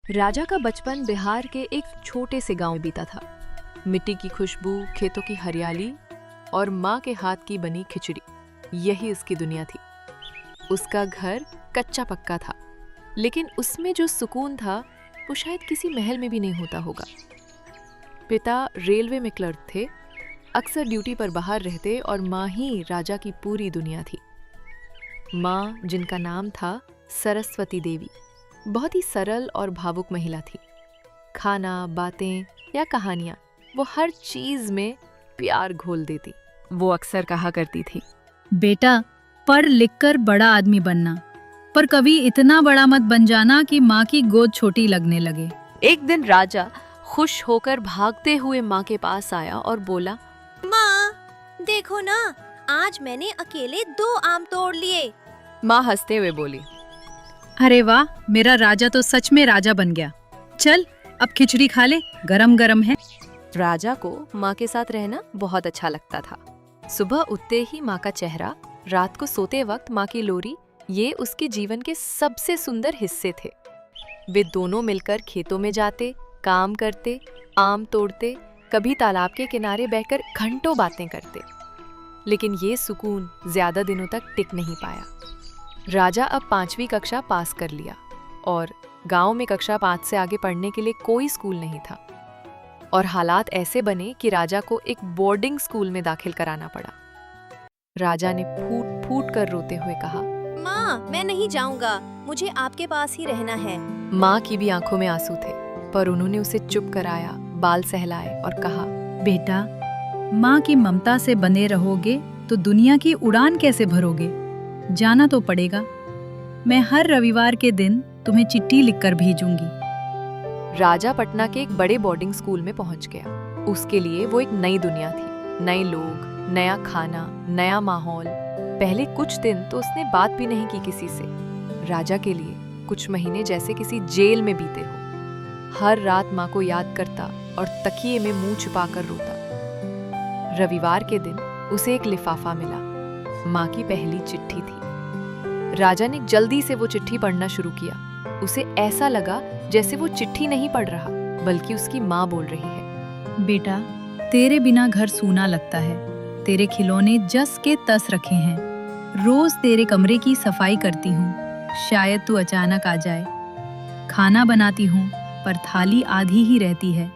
राजा का बचपन बिहार के एक छोटे से गांव में बीता था। मिट्टी की खुशबू, खेतों की हरियाली और माँ के हाथ की बनी खिचड़ी, यही उसकी दुनिया थी। उसका घर कच्चा पक्का था, लेकिन उसमें जो सुकून था वो शायद किसी महल में भी नहीं होता होगा। पिता रेलवे में क्लर्क थे, अक्सर ड्यूटी पर बाहर रहते और माँ ही राजा की पूरी दुनिया थी। माँ, जिनका नाम था सरस्वती देवी, बहुत ही सरल और भावुक महिला थी। खाना, बातें या कहानियाँ, वो हर चीज में प्यार घोल देती। वो अक्सर कहा करती थी, बेटा, पढ़ लिख कर बड़ा आदमी बनना, पर कभी इतना बड़ा मत बन जाना कि माँ की गोद छोटी लगने लगे। एक दिन राजा खुश होकर भागते हुए माँ के पास आया और बोला, माँ, देखो ना, आज मैंने अकेले 2 आम तोड़ लिए। माँ हंसते हुए बोली, अरे वाह, मेरा राजा तो सच में राजा बन गया। चल अब खिचड़ी खा ले, गरम गरम है। राजा को माँ के साथ रहना बहुत अच्छा लगता था। सुबह उठते ही माँ का चेहरा, रात को सोते वक्त माँ की लोरी, ये उसके जीवन के सबसे सुंदर हिस्से थे। वे दोनों मिलकर खेतों में जाते, काम करते, आम तोड़ते, कभी तालाब के किनारे बैठकर घंटों बातें करते। लेकिन ये सुकून ज्यादा दिनों तक टिक नहीं पाया। राजा अब 5वीं कक्षा पास कर लिया और गांव में कक्षा 5 से आगे पढ़ने के लिए कोई स्कूल नहीं था। और हालात ऐसे बने कि राजा को एक बोर्डिंग स्कूल में दाखिल कराना पड़ा। राजा ने फूट फूट कर रोते हुए कहा, माँ, मैं नहीं जाऊंगा, मुझे आपके पास ही रहना है। माँ की भी आंखों में आंसू थे, पर उन्होंने उसे चुप कराया, बाल सहलाए और कहा, बेटा, माँ की ममता से बने रहोगे तो दुनिया की उड़ान कैसे भरोगे? जाना तो पड़ेगा। मैं हर रविवार के दिन तुम्हें चिट्ठी लिखकर भेजूंगी। राजा पटना के एक बड़े बोर्डिंग स्कूल में पहुंच गया। उसके लिए वो एक नई दुनिया थी, नए लोग, नया खाना, नया माहौल। पहले कुछ दिन तो उसने बात भी नहीं की किसी से। राजा के लिए कुछ महीने जैसे किसी जेल में बीते हो। हर रात माँ को याद करता और तकिए में मुंह छुपाकर रोता। रविवार के दिन उसे एक लिफाफा मिला। माँ की पहली चिट्ठी थी। राजा ने जल्दी से वो चिट्ठी पढ़ना शुरू किया। उसे ऐसा लगा जैसे वो चिट्ठी नहीं पढ़ रहा, बल्कि उसकी माँ बोल रही है। बेटा, तेरे बिना घर सूना लगता है। तेरे खिलौने जस के तस रखे हैं। रोज तेरे कमरे की सफाई करती हूँ, शायद तू अचानक आ जाए। खाना बनाती हूँ, पर थाली आधी ही रहती है।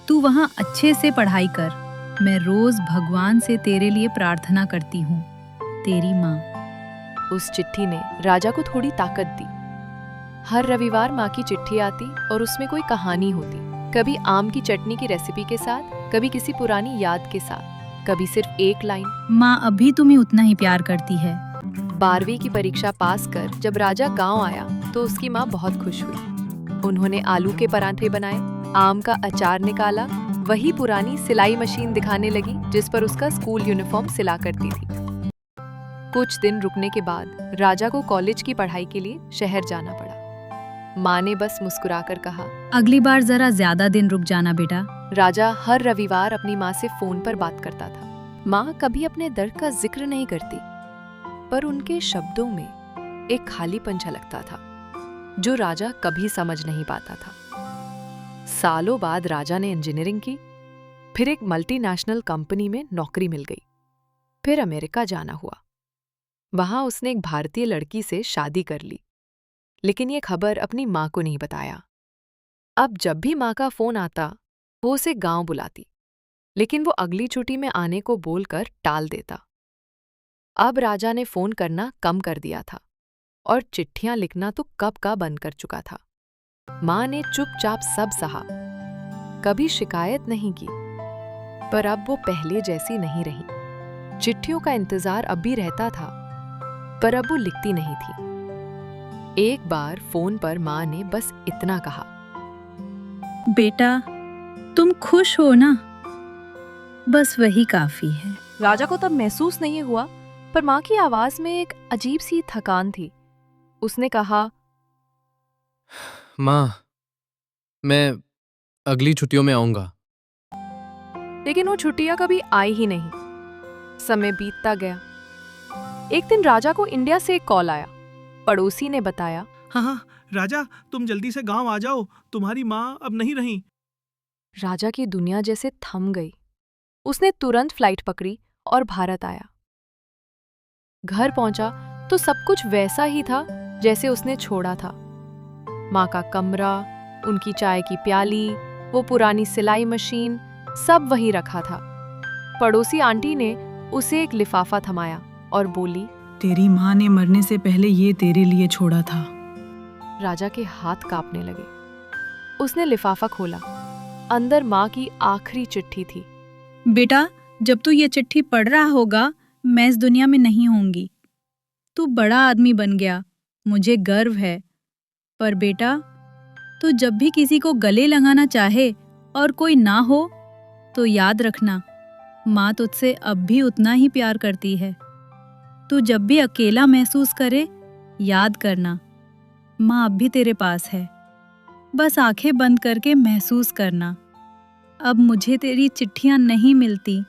तू वहाँ अच्छे से पढ़ाई कर। मैं रोज भगवान से तेरे लिए प्रार्थना करती हूँ। तेरी माँ। उस चिट्ठी ने राजा को थोड़ी ताकत दी। हर रविवार माँ की चिट्ठी आती और उसमें कोई कहानी होती, कभी आम की चटनी की रेसिपी के साथ, कभी किसी पुरानी याद के साथ, कभी सिर्फ एक लाइन, माँ अभी तुम्हें उतना ही प्यार करती है। 12वीं की परीक्षा पास कर जब राजा गांव आया तो उसकी माँ बहुत खुश हुई। उन्होंने आलू के पराठे बनाए, आम का अचार निकाला, वही पुरानी सिलाई मशीन दिखाने लगी जिस पर उसका स्कूल यूनिफॉर्म सिला करती थी। कुछ दिन रुकने के बाद राजा को कॉलेज की पढ़ाई के लिए शहर जाना पड़ा। माँ ने बस मुस्कुराकर कहा, अगली बार जरा ज्यादा दिन रुक जाना बेटा। राजा हर रविवार अपनी माँ से फोन पर बात करता था। माँ कभी अपने दर्द का जिक्र नहीं करती, पर उनके शब्दों में एक खालीपन झलकता था जो राजा कभी समझ नहीं पाता था। सालों बाद राजा ने इंजीनियरिंग की, फिर एक मल्टीनेशनल कंपनी में नौकरी मिल गई। फिर अमेरिका जाना हुआ। वहां उसने एक भारतीय लड़की से शादी कर ली, लेकिन ये खबर अपनी माँ को नहीं बताया। अब जब भी माँ का फोन आता, वो उसे गांव बुलाती, लेकिन वो अगली छुट्टी में आने को बोलकर टाल देता। अब राजा ने फोन करना कम कर दिया था और चिट्ठियां लिखना तो कब का बंद कर चुका था। माँ ने चुपचाप सब सहा, कभी शिकायत नहीं की, पर अब वो पहले जैसी नहीं रही। चिट्ठियों का इंतजार अब भी रहता था, पर अब वो लिखती नहीं थी। एक बार फोन पर माँ ने बस इतना कहा, बेटा, तुम खुश हो ना? बस वही काफी है। राजा को तब महसूस नहीं हुआ, पर माँ की आवाज में एक अजीब सी थकान थी। उसने कहा, माँ, मैं अगली छुट्टियों में आऊंगा। लेकिन वो छुट्टियां कभी आई ही नहीं। समय बीतता गया। एक दिन राजा को इंडिया से एक कॉल आया। पड़ोसी ने बताया, हाँ, राजा, तुम जल्दी से गांव आ जाओ, तुम्हारी माँ अब नहीं रही। राजा की दुनिया जैसे थम गई। उसने तुरंत फ्लाइट पकड़ी और भारत आया। घर पहुंचा तो सब कुछ वैसा ही था जैसे उसने छोड़ा था। माँ का कमरा, उनकी चाय की प्याली, वो पुरानी सिलाई मशीन, सब वही रखा था। पड़ोसी आंटी ने उसे एक लिफाफा थमाया और बोली, तेरी माँ ने मरने से पहले ये तेरे लिए छोड़ा था। राजा के हाथ कांपने लगे। उसने लिफाफा खोला। अंदर माँ की आखिरी चिट्ठी थी। बेटा, जब तू ये चिट्ठी पढ़ रहा होगा, मैं इस दुनिया में नहीं होंगी। तू बड़ा आदमी बन गया, मुझे गर्व है। पर बेटा, तू जब भी किसी को गले लगाना चाहे और कोई ना हो, तो याद रखना, माँ तुझसे अब भी उतना ही प्यार करती है। तू जब भी अकेला महसूस करे, याद करना, माँ अब भी तेरे पास है। बस आंखें बंद करके महसूस करना। अब मुझे तेरी चिट्ठियां नहीं मिलती,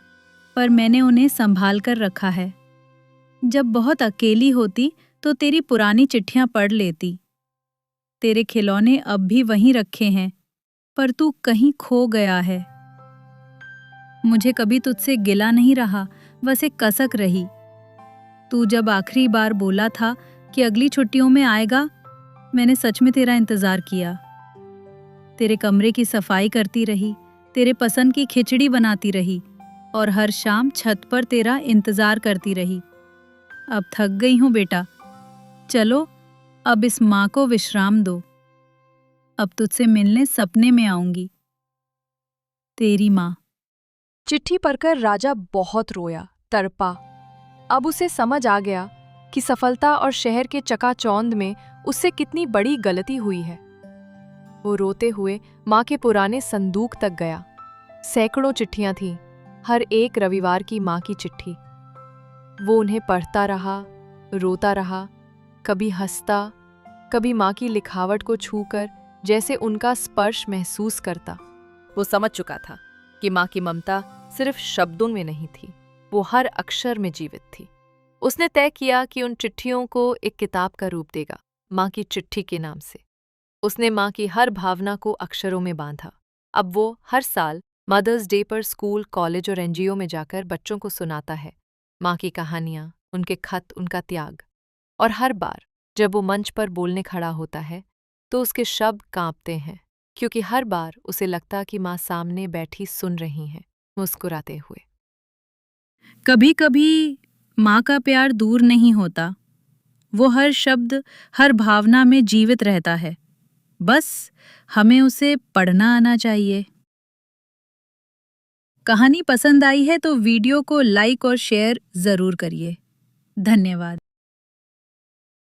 पर मैंने उन्हें संभाल कर रखा है। जब बहुत अकेली होती तो तेरी पुरानी चिट्ठियां पढ़ लेती। तेरे खिलौने अब भी वहीं रखे हैं, पर तू कहीं खो गया है। मुझे कभी तुझसे गिला नहीं रहा, बस एक कसक रही। तू जब आखिरी बार बोला था कि अगली छुट्टियों में आएगा, मैंने सच में तेरा इंतजार किया। तेरे कमरे की सफाई करती रही, तेरे पसंद की खिचड़ी बनाती रही और हर शाम छत पर तेरा इंतजार करती रही। अब थक गई हूँ बेटा, चलो अब इस माँ को विश्राम दो। अब तुझसे मिलने सपने में आऊंगी। तेरी माँ। चिट्ठी पढ़कर राजा बहुत रोया, तड़पा। अब उसे समझ आ गया कि सफलता और शहर के चकाचौंध में उससे कितनी बड़ी गलती हुई है। वो रोते हुए माँ के पुराने संदूक तक गया। सैकड़ों चिट्ठियां थीं, हर एक रविवार की माँ की चिट्ठी। वो उन्हें पढ़ता रहा, रोता रहा, कभी हंसता, कभी माँ की लिखावट को छूकर जैसे उनका स्पर्श महसूस करता। वो समझ चुका था कि माँ की ममता सिर्फ शब्दों में नहीं थी, वो हर अक्षर में जीवित थी। उसने तय किया कि उन चिट्ठियों को एक किताब का रूप देगा, माँ की चिट्ठी के नाम से। उसने माँ की हर भावना को अक्षरों में बांधा। अब वो हर साल मदर्स डे पर स्कूल, कॉलेज और एनजीओ में जाकर बच्चों को सुनाता है माँ की कहानियाँ, उनके खत, उनका त्याग। और हर बार जब वो मंच पर बोलने खड़ा होता है तो उसके शब्द कांपते हैं, क्योंकि हर बार उसे लगता कि माँ सामने बैठी सुन रही हैं, मुस्कुराते हुए। कभी कभी माँ का प्यार दूर नहीं होता, वो हर शब्द, हर भावना में जीवित रहता है। बस हमें उसे पढ़ना आना चाहिए। कहानी पसंद आई है तो वीडियो को लाइक और शेयर जरूर करिए। धन्यवाद।